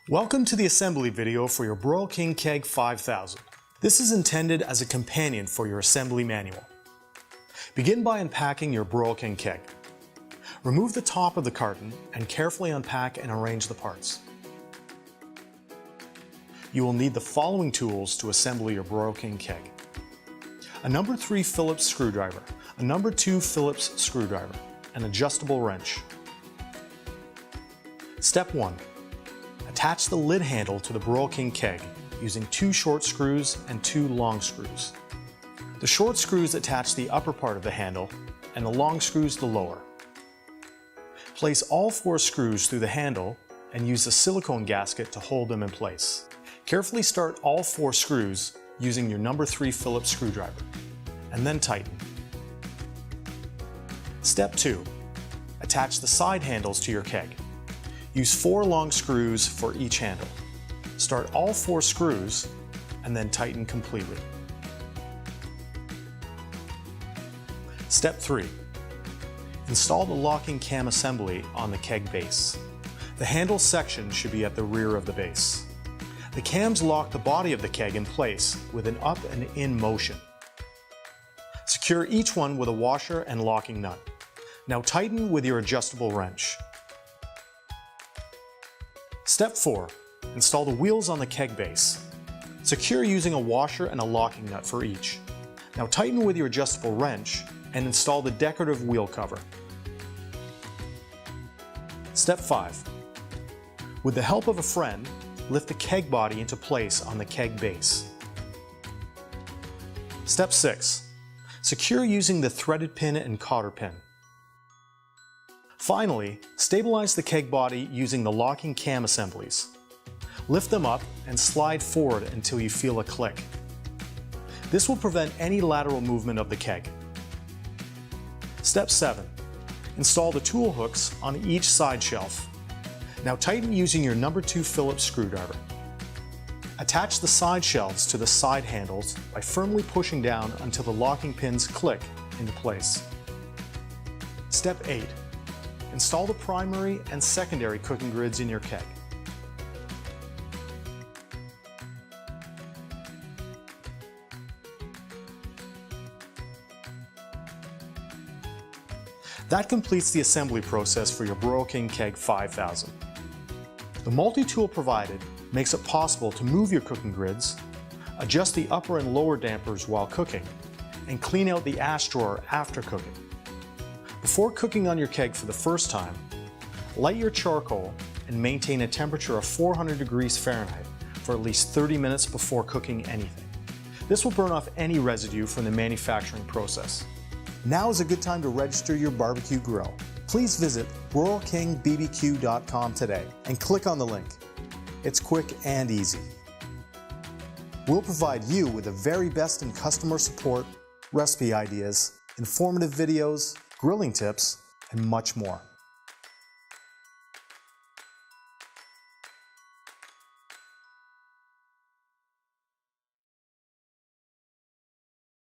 Welcome to the assembly video for your Broil King Keg 5000. This is intended as a companion for your assembly manual. Begin by unpacking your Broil King Keg. Remove the top of the carton and carefully unpack and arrange the parts. You will need the following tools to assemble your Broil King Keg: a number 3 Phillips screwdriver, a number 2 Phillips screwdriver, an adjustable wrench. Step 1. Attach the lid handle to the Broil King Keg using 2 short screws and 2 long screws. The short screws attach the upper part of the handle and the long screws the lower. Place all 4 screws through the handle and use a silicone gasket to hold them in place. Carefully start all 4 screws using your number 3 Phillips screwdriver and then tighten. Step 2. Attach the side handles to your keg. Use 4 long screws for each handle. Start all 4 screws and then tighten completely. Step 3. Install the locking cam assembly on the keg base. The handle section should be at the rear of the base. The cams lock the body of the keg in place with an up and in motion. Secure each one with a washer and locking nut. Now tighten with your adjustable wrench. Step 4. Install the wheels on the keg base. Secure using a washer and a locking nut for each. Now tighten with your adjustable wrench and install the decorative wheel cover. Step 5. With the help of a friend, lift the keg body into place on the keg base. Step 6. Secure using the threaded pin and cotter pin. Finally, stabilize the keg body using the locking cam assemblies. Lift them up and slide forward until you feel a click. This will prevent any lateral movement of the keg. Step 7. Install the tool hooks on each side shelf. Now tighten using your number 2 Phillips screwdriver. Attach the side shelves to the side handles by firmly pushing down until the locking pins click into place. Step 8. Install the primary and secondary cooking grids in your keg. That completes the assembly process for your Broil King Keg 5000. The multi-tool provided makes it possible to move your cooking grids, adjust the upper and lower dampers while cooking, and clean out the ash drawer after cooking. Before cooking on your keg for the first time, light your charcoal and maintain a temperature of 400 degrees Fahrenheit for at least 30 minutes before cooking anything. This will burn off any residue from the manufacturing process. Now is a good time to register your barbecue grill. Please visit BBQing.com today and click on the link. It's quick and easy. We'll provide you with the very best in customer support, recipe ideas, informative videos, grilling tips, and much more.